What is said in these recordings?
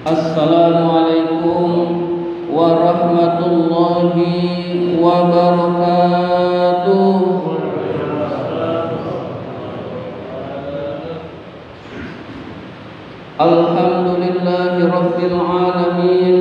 Assalamualaikum warahmatullahi wabarakatuh. Alhamdulillahi rabbil alamin,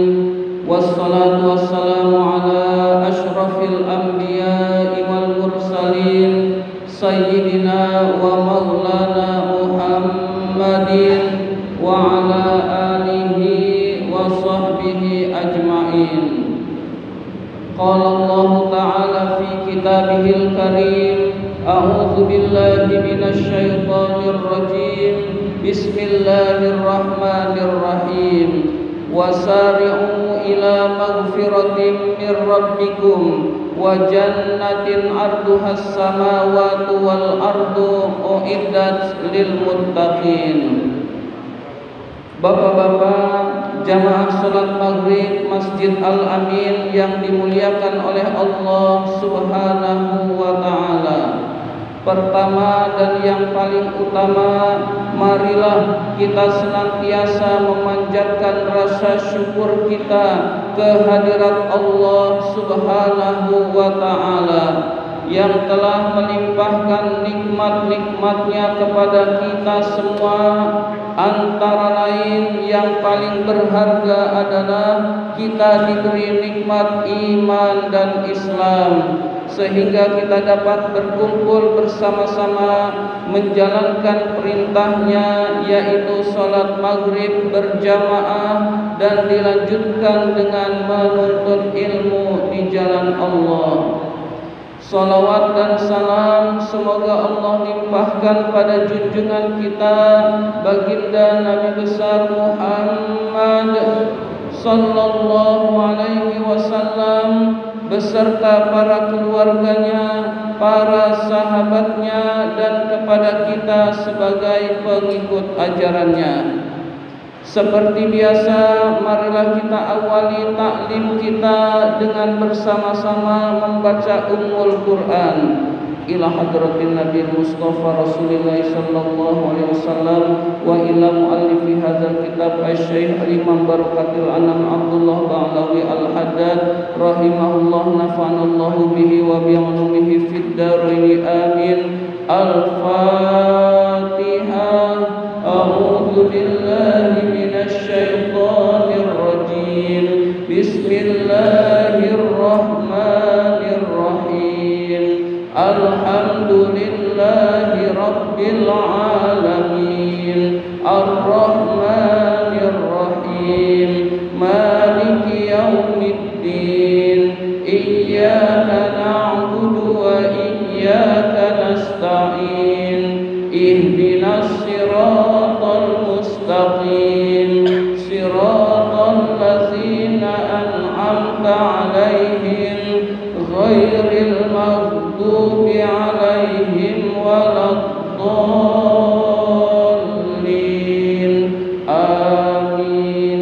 wassalatu wassalamu ala ashrafil anbiya'i wal mursalin, sayyidina wa maulana Muhammadin wa ala alihi wa sahbihi ajma'in. Qala Allah ta'ala fi kitabihil karim, a'udzu billahi minasy syaithanir rajim. Bismillahirrahmanirrahim. Wasari'u ila maghfiratin min rabbikum wa jannatin 'arduhas samawati wal ardu uiddat lil muttaqin. Bapak-bapak jamaah salat maghrib Masjid Al-Amin yang dimuliakan oleh Allah Subhanahu wa ta'ala. Pertama dan yang paling utama, marilah kita senantiasa memanjatkan rasa syukur kita kehadirat Allah Subhanahu wa ta'ala yang telah melimpahkan nikmat-nikmatnya kepada kita semua. Antara lain yang paling berharga adalah kita diberi nikmat iman dan Islam, sehingga kita dapat berkumpul bersama-sama menjalankan perintahnya, yaitu salat maghrib berjamaah dan dilanjutkan dengan menuntut ilmu di jalan Allah. Salawat dan salam semoga Allah limpahkan pada junjungan kita baginda Nabi besar Muhammad sallallahu alaihi wasallam beserta para keluarganya, para sahabatnya, dan kepada kita sebagai pengikut ajarannya. Seperti biasa, marilah kita awali taklim kita dengan bersama-sama membaca Ummul Quran ila hadratin Nabi Mustafa Rasulullah sallallahu alaihi wasallam wa ila muallifi hadzal kitab Asy-Syaikh Imam Barakatul Anam Abdullah Ba'lawi Al-Haddad rahimahullah, nafa'anallahu bihi wa bi ulumihi fid dharain amin. Al-Fatihah. A'udzu billahi minasy syaithanir rajim. Bismillahirrahmanirrahim. Alhamdulillahi rabbil alamin. Ar-Rahmanir Rahim. Maliki yaumiddin. Iyyaka na'budu wa iyyaka nasta'in. Ihdinas siratal mustaqim. Siratal ladzina an'amta 'alaihim ghairil maghdubi 'alaihim waladdallin. Amin.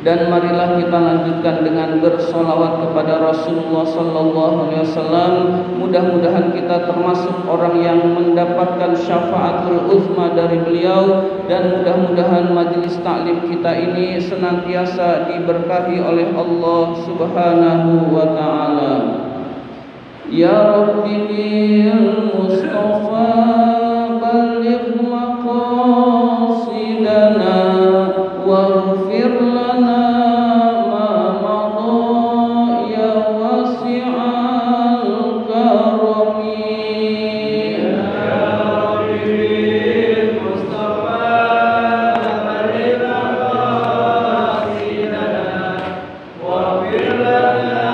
Dan marilah kita lanjutkan dengan bersolawat kepada Rasulullah sallallahu alaihi wasallam. Mudah-mudahan kita termasuk orang yang mendapatkan syafaatul uzma dari beliau, dan mudah-mudahan majelis taklim kita ini senantiasa diberkahi oleh Allah Subhanahu wa ta'ala. Ya Rabbi bil Mustafa balligh maqasidana waghfir lana ma madha ya wasi'al karami. Ya Rabbi bil Mustafa balligh maqasidana waghfir lana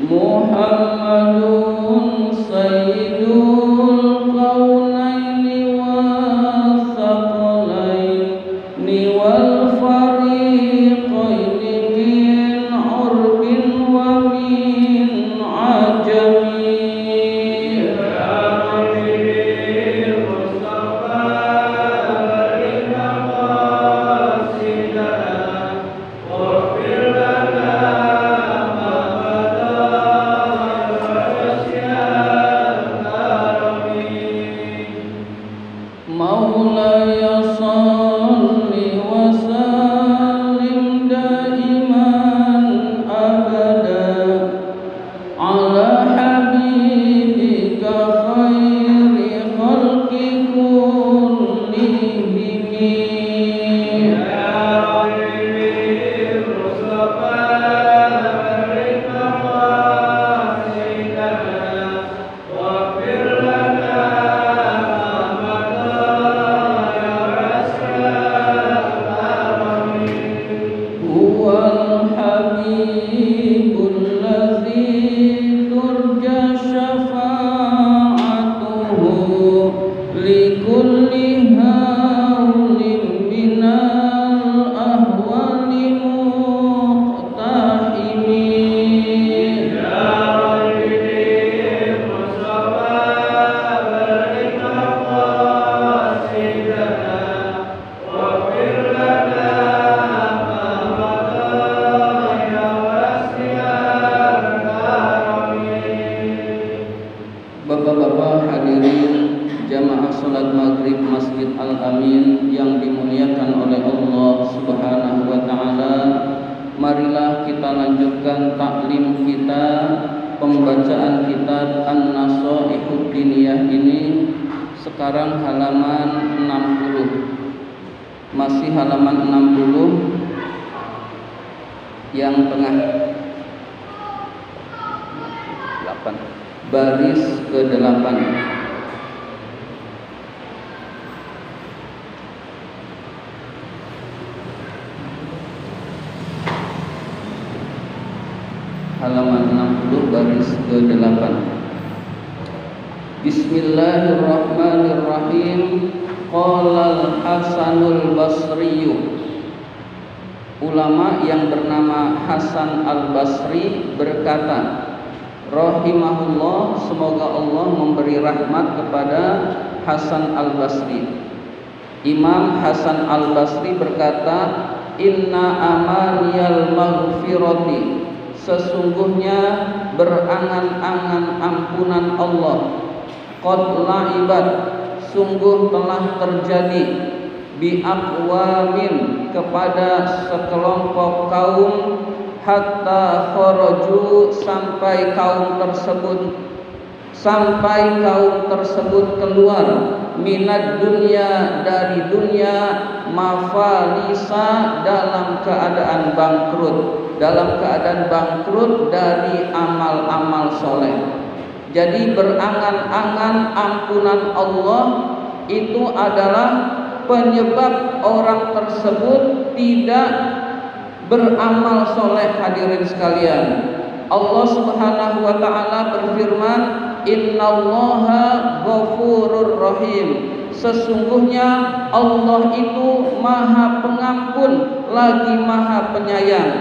Muhammadun likulli haulim minal ahwali muqtahimi Bapak-bapak hadirin jamaah salat maghrib Masjid Al-Amin yang dimuliakan oleh Allah Subhanahu wa taala, marilah kita lanjutkan taklim kita, pembacaan kitab An-Nasaihud Diniyah ini. Sekarang halaman 60. Masih halaman 60 yang tengah 8. Baris ke-8. Halaman 60 baris ke-8. Bismillahirrahmanirrahim. Qala al-Hasanul Basri. Ulama yang bernama Hasan al-Basri berkata, rahimahullah, semoga Allah memberi rahmat kepada Hasan al-Basri. Imam Hasan al-Basri berkata, inna amaniyal maghfirati, sesungguhnya berangan-angan ampunan Allah, qad la'ibat, sungguh telah terjadi, bi aqwamin, kepada sekelompok kaum, hatta kharaju, sampai kaum tersebut keluar, minad dunya, dari dunia, mafalisa, dalam keadaan bangkrut dari amal-amal soleh. Jadi berangan-angan ampunan Allah itu adalah penyebab orang tersebut tidak beramal soleh. Hadirin sekalian, Allah Subhanahu wa ta'ala berfirman, innallaha ghafurur rahim, sesungguhnya Allah itu maha pengampun lagi maha penyayang.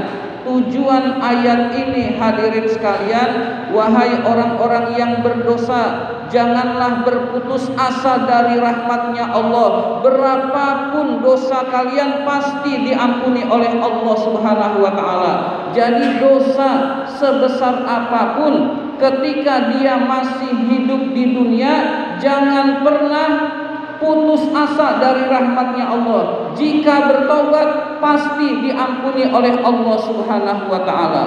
Tujuan ayat ini, hadirin sekalian, wahai orang-orang yang berdosa, janganlah berputus asa dari rahmatnya Allah. Berapapun dosa kalian pasti diampuni oleh Allah Subhanahu wa ta'ala. Jadi dosa sebesar apapun, ketika dia masih hidup di dunia, jangan pernah putus asa dari rahmatnya Allah. Jika bertobat pasti diampuni oleh Allah Subhanahu wa ta'ala.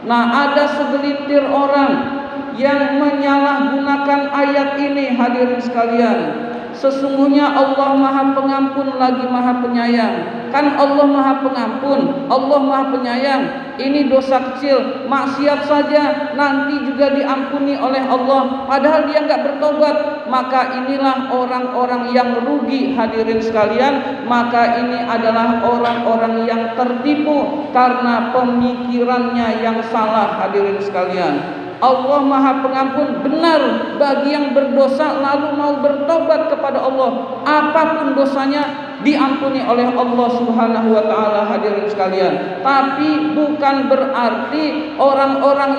Nah, ada segelintir orang yang menyalahgunakan ayat ini, hadirin sekalian. Sesungguhnya Allah maha pengampun lagi maha penyayang. Kan Allah maha pengampun, Allah maha penyayang. Ini dosa kecil, maksiat saja nanti juga diampuni oleh Allah, padahal dia enggak bertobat. Maka inilah orang-orang yang rugi, hadirin sekalian. Maka ini adalah orang-orang yang tertipu karena pemikirannya yang salah, hadirin sekalian. Allah maha pengampun benar bagi yang berdosa lalu mau bertobat kepada Allah, apapun dosanya diampuni oleh Allah Subhanahu wa ta'ala, hadirin sekalian. Tapi bukan berarti orang-orang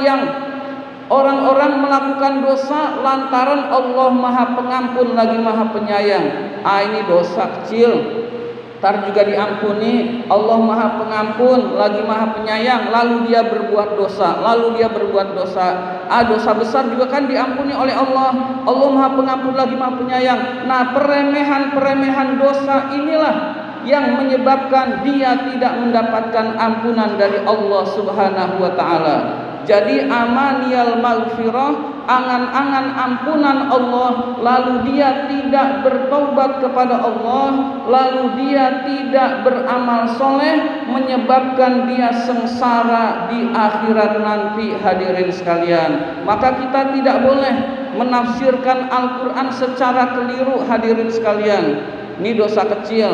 melakukan dosa lantaran Allah maha pengampun lagi maha penyayang. Ini dosa kecil, ntar juga diampuni. Allah maha pengampun lagi maha penyayang, lalu dia berbuat dosa, dosa besar juga kan diampuni oleh Allah. Allah maha pengampun lagi maha penyayang. Nah, peremehan dosa inilah yang menyebabkan dia tidak mendapatkan ampunan dari Allah Subhanahu wa ta'ala. Jadi amaniyal maghfirah, angan-angan ampunan Allah, lalu dia tidak bertaubat kepada Allah, lalu dia tidak beramal soleh, menyebabkan dia sengsara di akhirat nanti, hadirin sekalian. Maka kita tidak boleh menafsirkan Al-Quran secara keliru, hadirin sekalian. Ini dosa kecil,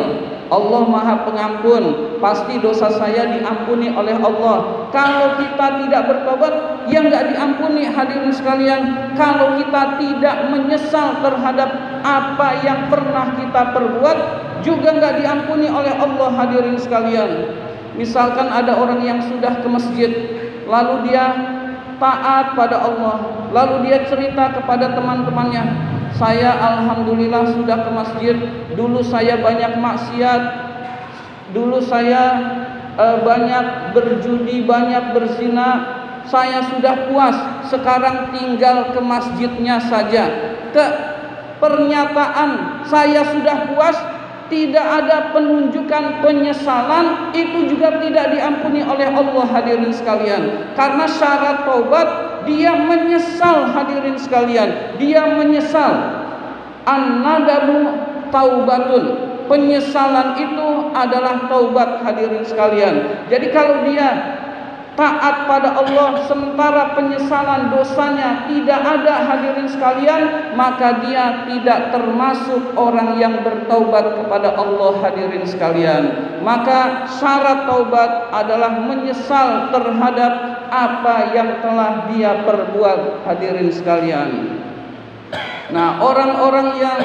Allah maha pengampun, pasti dosa saya diampuni oleh Allah. Kalau kita tidak bertobat, ya enggak diampuni, hadirin sekalian. Kalau kita tidak menyesal terhadap apa yang pernah kita perbuat juga nggak diampuni oleh Allah, hadirin sekalian. Misalkan ada orang yang sudah ke masjid, lalu dia taat pada Allah, lalu dia cerita kepada teman-temannya, saya alhamdulillah sudah ke masjid, dulu saya banyak maksiat, dulu saya banyak berjudi, banyak berzina, saya sudah puas, sekarang tinggal ke masjidnya saja. Pernyataan saya sudah puas, tidak ada penunjukan penyesalan, itu juga tidak diampuni oleh Allah, hadirin sekalian. Karena syarat taubat, dia menyesal, hadirin sekalian. Dia menyesal. An-nadamu taubatun. Penyesalan itu adalah taubat, hadirin sekalian. Jadi kalau dia taat pada Allah sementara penyesalan dosanya tidak ada, hadirin sekalian, maka dia tidak termasuk orang yang bertaubat kepada Allah, hadirin sekalian. Maka syarat taubat adalah menyesal terhadap apa yang telah dia perbuat, hadirin sekalian. Nah, orang-orang yang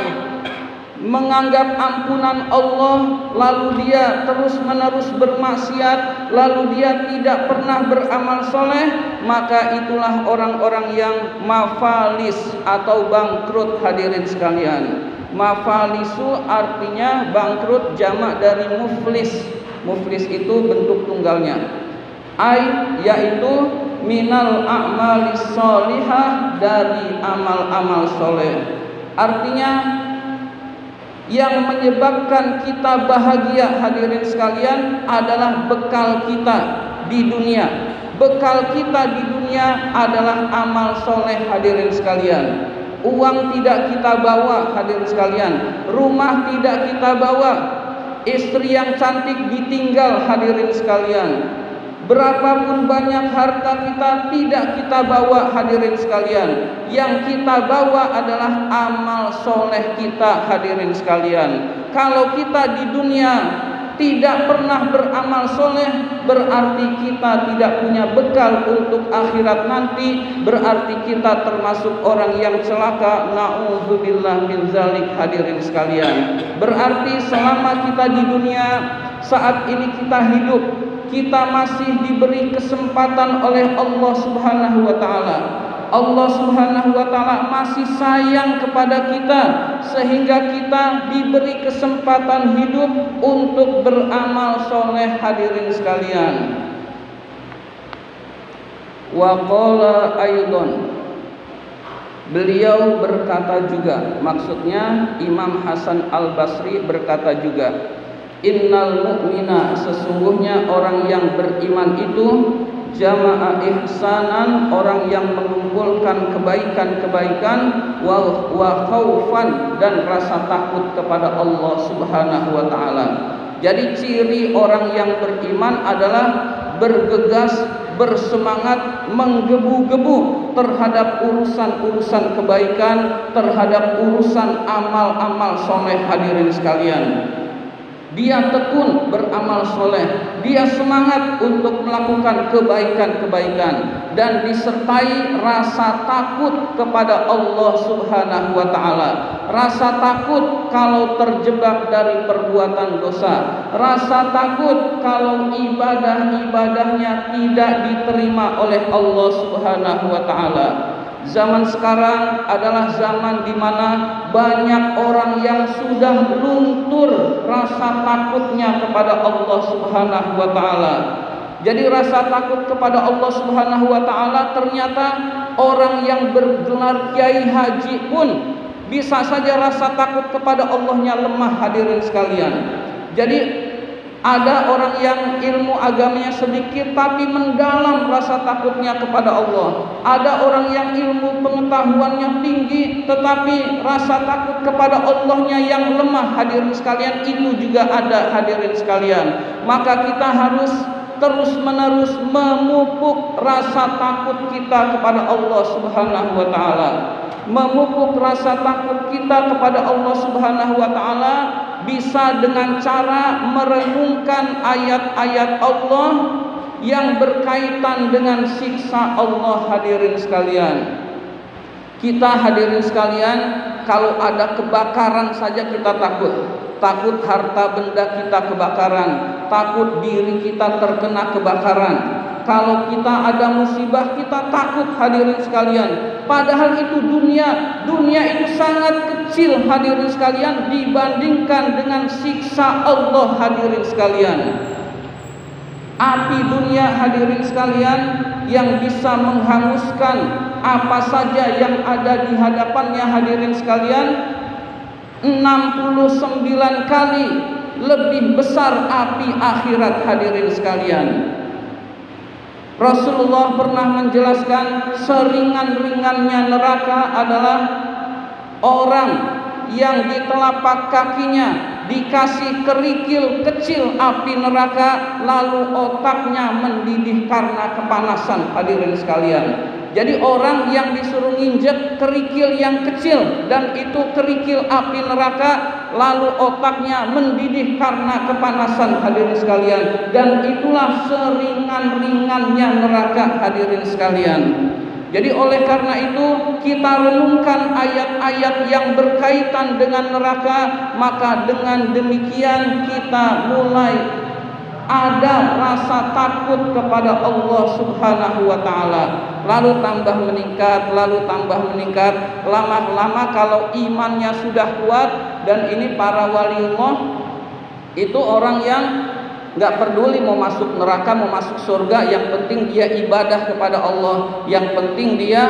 menganggap ampunan Allah, lalu dia terus-menerus bermaksiat, lalu dia tidak pernah beramal soleh, maka itulah orang-orang yang mafalis atau bangkrut, hadirin sekalian. Mafalisu artinya bangkrut, jamak dari muflis. Muflis itu bentuk tunggalnya, yaitu minal a'malis sholihah, dari amal-amal soleh. Artinya yang menyebabkan kita bahagia, hadirin sekalian, adalah bekal kita di dunia. Bekal kita di dunia adalah amal soleh, hadirin sekalian. Uang tidak kita bawa, hadirin sekalian. Rumah tidak kita bawa. Istri yang cantik ditinggal, hadirin sekalian. Berapapun banyak harta kita tidak kita bawa, hadirin sekalian. Yang kita bawa adalah amal soleh kita, hadirin sekalian. Kalau kita di dunia tidak pernah beramal soleh, berarti kita tidak punya bekal untuk akhirat nanti, berarti kita termasuk orang yang celaka. Na'udzubillah min zalik, hadirin sekalian. Berarti selama kita di dunia, saat ini kita hidup, kita masih diberi kesempatan oleh Allah Subhanahu wa taala. Allah Subhanahu wa taala masih sayang kepada kita sehingga kita diberi kesempatan hidup untuk beramal soleh, hadirin sekalian. Wa qala aydon, beliau berkata juga, maksudnya Imam Hasan Al-Basri berkata juga, innal mu'mina, sesungguhnya orang yang beriman itu jama'a ihsanan, orang yang mengumpulkan kebaikan-kebaikan, wa khaufan, dan rasa takut kepada Allah Subhanahu wa taala. Jadi ciri orang yang beriman adalah bergegas, bersemangat, menggebu-gebu terhadap urusan-urusan kebaikan, terhadap urusan amal-amal soleh, hadirin sekalian. Dia tekun beramal soleh, dia semangat untuk melakukan kebaikan-kebaikan, dan disertai rasa takut kepada Allah Subhanahu wa ta'ala. Rasa takut kalau terjebak dari perbuatan dosa, rasa takut kalau ibadah-ibadahnya tidak diterima oleh Allah Subhanahu wa ta'ala. Zaman sekarang adalah zaman di mana banyak orang yang sudah luntur rasa takutnya kepada Allah Subhanahu wa taala. Jadi rasa takut kepada Allah Subhanahu wa taala, ternyata orang yang bergelar kiai haji pun bisa saja rasa takut kepada Allahnya lemah, hadirin sekalian. Jadi ada orang yang ilmu agamanya sedikit tapi mendalam rasa takutnya kepada Allah. Ada orang yang ilmu pengetahuannya tinggi tetapi rasa takut kepada Allahnya yang lemah, hadirin sekalian. Itu juga ada, hadirin sekalian. Maka kita harus terus-menerus memupuk rasa takut kita kepada Allah Subhanahu wa taala. Memupuk rasa takut kita kepada Allah Subhanahu wa taala bisa dengan cara merenungkan ayat-ayat Allah yang berkaitan dengan siksa Allah, hadirin sekalian. Kita, hadirin sekalian, kalau ada kebakaran saja kita takut. Takut harta benda kita kebakaran, takut diri kita terkena kebakaran. Kalau kita ada musibah kita takut, hadirin sekalian. Padahal itu dunia itu sangat kecil, hadirin sekalian, dibandingkan dengan siksa Allah, hadirin sekalian. Api dunia, hadirin sekalian, yang bisa menghanguskan apa saja yang ada di hadapannya, hadirin sekalian, 69 kali lebih besar api akhirat, hadirin sekalian. Rasulullah pernah menjelaskan seringan-ringannya neraka adalah orang yang di telapak kakinya dikasih kerikil kecil api neraka, lalu otaknya mendidih karena kepanasan, hadirin sekalian. Jadi orang yang disuruh nginjek kerikil yang kecil dan itu kerikil api neraka, lalu otaknya mendidih karena kepanasan, hadirin sekalian. Dan itulah seringan-ringannya neraka, hadirin sekalian. Jadi oleh karena itu kita renungkan ayat-ayat yang berkaitan dengan neraka, maka dengan demikian kita mulai ada rasa takut kepada Allah Subhanahu wa ta'ala. Lalu tambah meningkat, lama-lama kalau imannya sudah kuat. Dan ini para waliullah itu orang yang gak peduli mau masuk neraka, mau masuk surga, yang penting dia ibadah kepada Allah, yang penting dia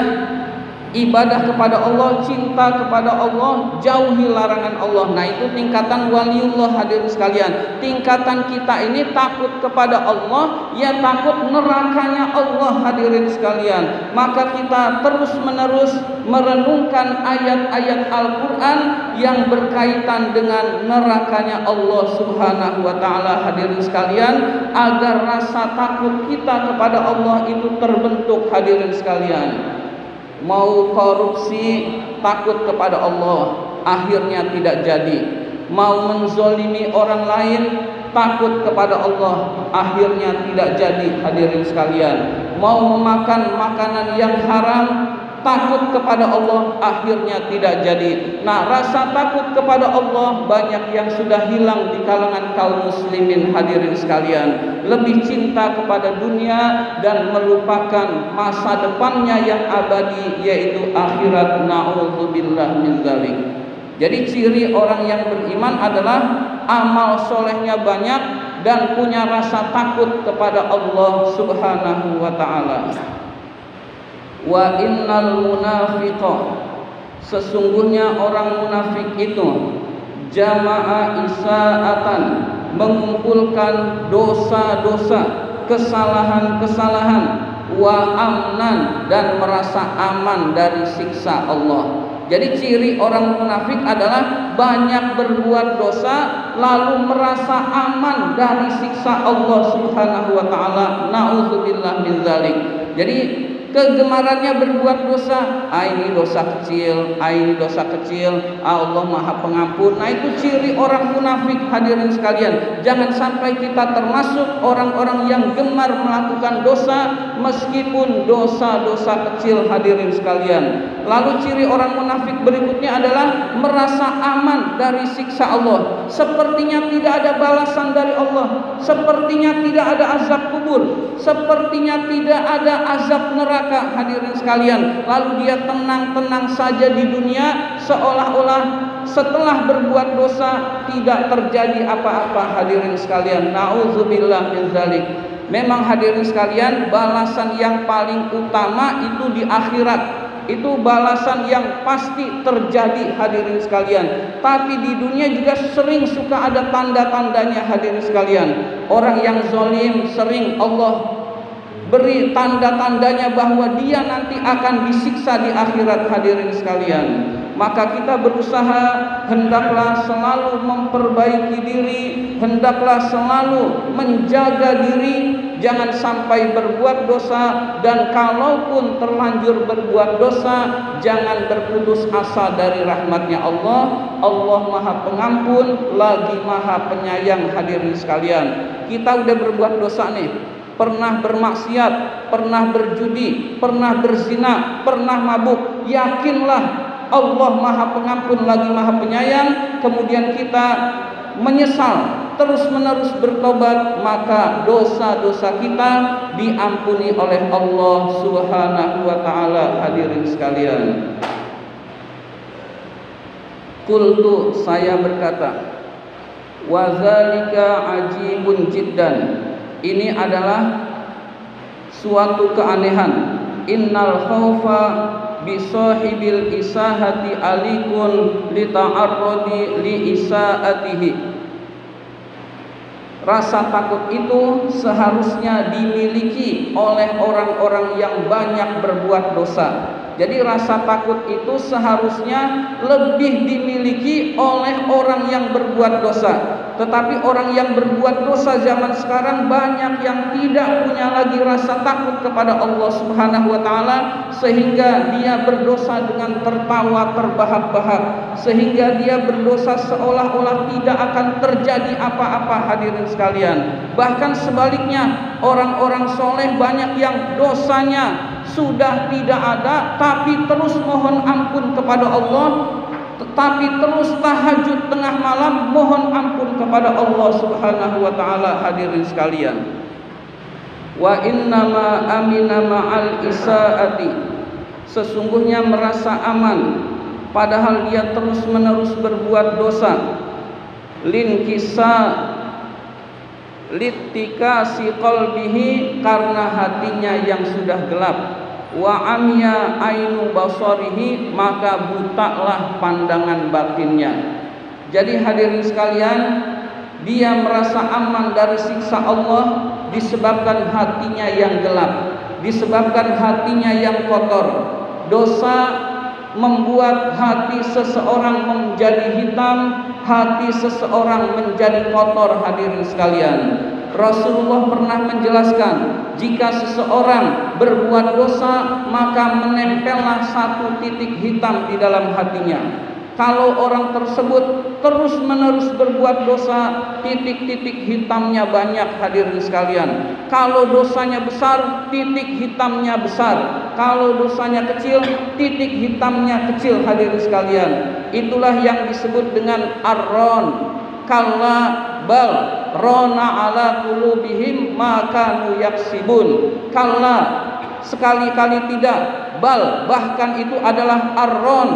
ibadah kepada Allah, cinta kepada Allah, jauhi larangan Allah. Nah, itu tingkatan waliullah, hadirin sekalian. Tingkatan kita ini takut kepada Allah, ya takut nerakanya Allah, hadirin sekalian. Maka kita terus-menerus merenungkan ayat-ayat Al-Quran yang berkaitan dengan nerakanya Allah Subhanahu wa ta'ala, hadirin sekalian, agar rasa takut kita kepada Allah itu terbentuk, hadirin sekalian. Mau korupsi takut kepada Allah, akhirnya tidak jadi. Mau menzolimi orang lain takut kepada Allah, akhirnya tidak jadi, hadirin sekalian. Mau memakan makanan yang haram takut kepada Allah, akhirnya tidak jadi. Nah, rasa takut kepada Allah banyak yang sudah hilang di kalangan kaum muslimin, hadirin sekalian. Lebih cinta kepada dunia dan melupakan masa depannya yang abadi, yaitu akhirat. Na'udzubillah min dzalik. Jadi ciri orang yang beriman adalah amal solehnya banyak dan punya rasa takut kepada Allah Subhanahu wa ta'ala. Wa innal munafiqa, sesungguhnya orang munafik itu jama'a isaatan, mengumpulkan dosa-dosa, kesalahan-kesalahan, wa amnan, dan merasa aman dari siksa Allah. Jadi ciri orang munafik adalah banyak berbuat dosa lalu merasa aman dari siksa Allah Subhanahu wa ta'ala. Na'udzubillah min dzalik. Jadi kegemarannya berbuat dosa, ini dosa kecil, ini dosa kecil, Allah Maha Pengampun. Nah, itu ciri orang munafik, hadirin sekalian. Jangan sampai kita termasuk orang-orang yang gemar melakukan dosa meskipun dosa-dosa kecil, hadirin sekalian. Lalu ciri orang munafik berikutnya adalah merasa aman dari siksa Allah. Sepertinya tidak ada balasan dari Allah, sepertinya tidak ada azab kubur, sepertinya tidak ada azab neraka, hadirin sekalian. Lalu dia tenang-tenang saja di dunia, seolah-olah setelah berbuat dosa tidak terjadi apa-apa, hadirin sekalian. Na'udzubillah min dzalik. Memang hadirin sekalian, balasan yang paling utama itu di akhirat. Itu balasan yang pasti terjadi, hadirin sekalian. Tapi di dunia juga sering suka ada tanda-tandanya, hadirin sekalian. Orang yang zalim sering Allah beri tanda-tandanya bahwa dia nanti akan disiksa di akhirat, hadirin sekalian. Maka kita berusaha hendaklah selalu memperbaiki diri, hendaklah selalu menjaga diri, jangan sampai berbuat dosa. Dan kalaupun terlanjur berbuat dosa, jangan berputus asa dari rahmatnya Allah. Allah Maha Pengampun lagi Maha Penyayang, hadirin sekalian. Kita udah berbuat dosa nih, pernah bermaksiat, pernah berjudi, pernah berzina, pernah mabuk. Yakinlah Allah Maha Pengampun lagi Maha Penyayang, kemudian kita menyesal, terus-menerus bertobat, maka dosa-dosa kita diampuni oleh Allah Subhanahu wa taala. Hadirin sekalian, qultu, saya berkata, wa dzalika ajibun jiddan, ini adalah suatu keanehan. Innal khaufa bi sahibil isahati alikun li ta'arrudi li isaatihi. Rasa takut itu seharusnya dimiliki oleh orang-orang yang banyak berbuat dosa. Jadi rasa takut itu seharusnya lebih dimiliki oleh orang yang berbuat dosa. Tetapi orang yang berbuat dosa zaman sekarang banyak yang tidak punya lagi rasa takut kepada Allah Subhanahu wa taala, sehingga dia berdosa dengan tertawa terbahak-bahak, sehingga dia berdosa seolah-olah tidak akan terjadi apa-apa. Hadirin sekalian, bahkan sebaliknya, orang-orang soleh banyak yang dosanya sudah tidak ada, tapi terus mohon ampun kepada Allah, tetapi terus tahajud tengah malam mohon ampun kepada Allah Subhanahu wa taala. Hadirin sekalian, wa innama amina ma'al isaati, sesungguhnya merasa aman padahal dia terus-menerus berbuat dosa, litikasi qalbihi, karena hatinya yang sudah gelap, wa amya ainu basarihi, maka butalah pandangan batinnya. Jadi hadirin sekalian, dia merasa aman dari siksa Allah disebabkan hatinya yang gelap, disebabkan hatinya yang kotor. Dosa membuat hati seseorang menjadi hitam, hati seseorang menjadi kotor. Hadirin sekalian, Rasulullah pernah menjelaskan, jika seseorang berbuat dosa maka menempellah satu titik hitam di dalam hatinya. Kalau orang tersebut terus-menerus berbuat dosa, titik-titik hitamnya banyak. Hadirin sekalian, kalau dosanya besar, titik hitamnya besar. Kalau dosanya kecil, titik hitamnya kecil. Hadirin sekalian, itulah yang disebut dengan ar-ron. Kalla bal rona ala qulubihim ma kanu yaksibun. Kalla, sekali-kali tidak, bal, bahkan itu adalah ar-ron,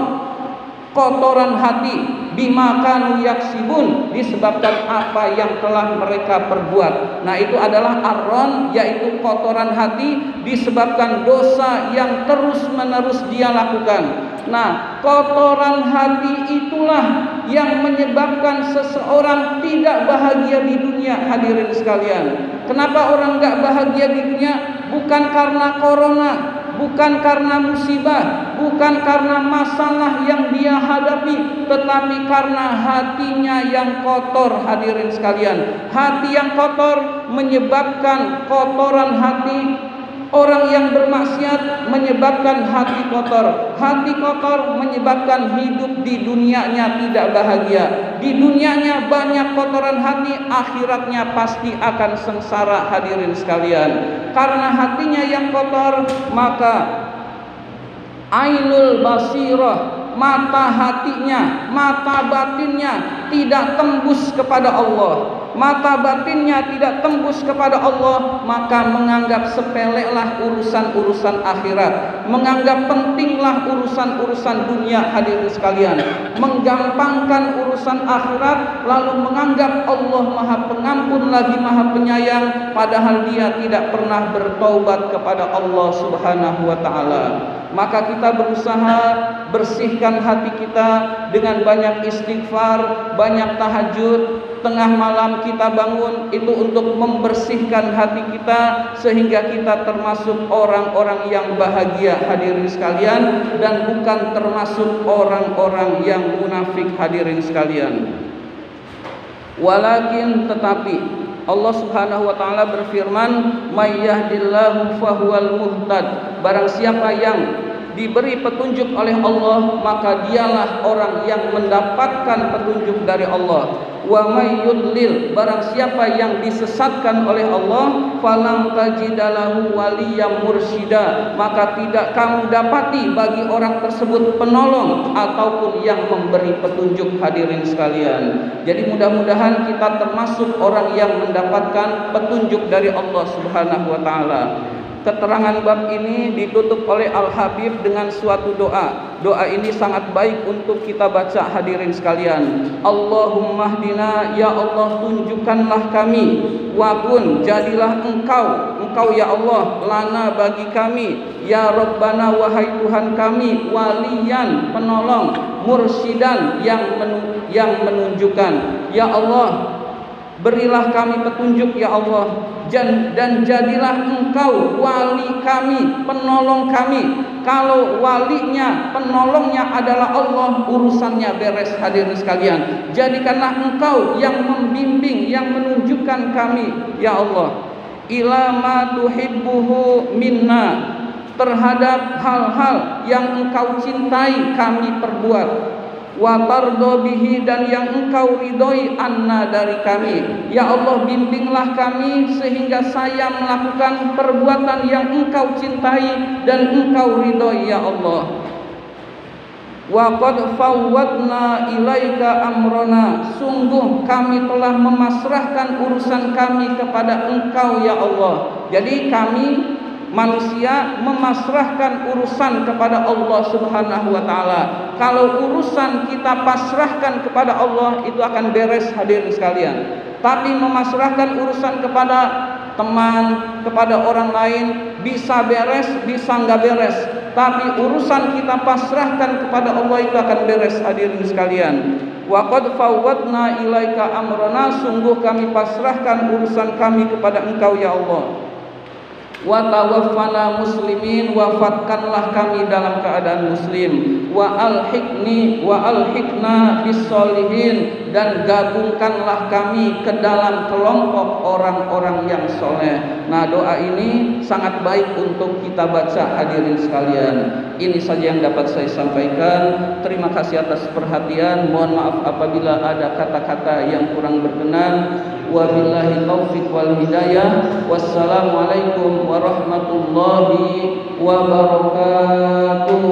kotoran hati, bima kanu yaksibun, disebabkan apa yang telah mereka perbuat. Nah, itu adalah ar-ron, yaitu kotoran hati disebabkan dosa yang terus-menerus dia lakukan. Nah, kotoran hati itulah yang menyebabkan seseorang tidak bahagia di dunia. Hadirin sekalian, kenapa orang enggak bahagia di dunia? Bukan karena corona, bukan karena musibah, bukan karena masalah yang dia hadapi, tetapi karena hatinya yang kotor. Hadirin sekalian, hati yang kotor menyebabkan kotoran hati. Orang yang bermaksiat menyebabkan hati kotor. Hati kotor menyebabkan hidup di dunianya tidak bahagia. Di dunianya banyak kotoran hati, akhiratnya pasti akan sengsara. Hadirin sekalian, karena hatinya yang kotor, maka ainul basirah, mata hatinya, mata batinnya tidak tembus kepada Allah. Mata batinnya tidak tembus kepada Allah, maka menganggap sepelelah urusan-urusan akhirat, menganggap pentinglah urusan-urusan dunia. Hadirin sekalian, menggampangkan urusan akhirat, lalu menganggap Allah Maha Pengampun lagi Maha Penyayang, padahal dia tidak pernah bertaubat kepada Allah Subhanahu wa taala. Maka kita berusaha bersihkan hati kita dengan banyak istighfar, banyak tahajud. Tengah malam kita bangun itu untuk membersihkan hati kita, sehingga kita termasuk orang-orang yang bahagia. Hadirin sekalian, dan bukan termasuk orang-orang yang munafik. Hadirin sekalian, walakin, tetapi Allah Subhanahu wa taala berfirman, may yahdillahu fahuwal muhtad, barang siapa yang diberi petunjuk oleh Allah, maka dialah orang yang mendapatkan petunjuk dari Allah. Wa may yudlil, barang siapa yang disesatkan oleh Allah, falam tajidalahu waliyam mursyida, maka tidak kamu dapati bagi orang tersebut penolong ataupun yang memberi petunjuk. Hadirin sekalian, jadi mudah-mudahan kita termasuk orang yang mendapatkan petunjuk dari Allah Subhanahu wa taala. Keterangan bab ini ditutup oleh Al-Habib dengan suatu doa. Doa ini sangat baik untuk kita baca, hadirin sekalian. Allahumma hdina, ya Allah tunjukkanlah kami. Wa kun, jadilah engkau ya Allah, lana bagi kami. Ya Rabbana, wahai Tuhan kami, waliyan, penolong, mursidan, yang menunjukkan. Ya Allah, berilah kami petunjuk ya Allah, dan jadilah engkau wali kami, penolong kami. Kalau walinya, penolongnya adalah Allah, urusannya beres. Hadirin sekalian, jadikanlah engkau yang membimbing, yang menunjukkan kami ya Allah, ila ma tuhibbuhu minna, terhadap hal-hal yang engkau cintai kami perbuat. Wa tardo bihi, dan yang engkau ridhoi anna, dari kami. Ya Allah, bimbinglah kami sehingga saya melakukan perbuatan yang engkau cintai dan engkau ridhoi ya Allah. Wa qad fawwadna ilaika amrona, sungguh kami telah memasrahkan urusan kami kepada engkau ya Allah. Jadi kami manusia memasrahkan urusan kepada Allah Subhanahu wa taala. Kalau urusan kita pasrahkan kepada Allah, itu akan beres, hadirin sekalian. Tapi memasrahkan urusan kepada teman, kepada orang lain, bisa beres, bisa enggak beres. Tapi urusan kita pasrahkan kepada Allah, itu akan beres, hadirin sekalian. Wa qad fawwadna ilaika amrana, sungguh kami pasrahkan urusan kami kepada engkau ya Allah. Wa tawaffana muslimin, wafatkanlah kami dalam keadaan muslim. Wa alhiqna bis-sholihin, dan gabungkanlah kami ke dalam kelompok orang-orang yang soleh. Nah, doa ini sangat baik untuk kita baca, hadirin sekalian. Ini saja yang dapat saya sampaikan. Terima kasih atas perhatian. Mohon maaf apabila ada kata-kata yang kurang berkenan. Wabillahi taufiq wal hidayah. Wassalamualaikum warahmatullahi wabarakatuh.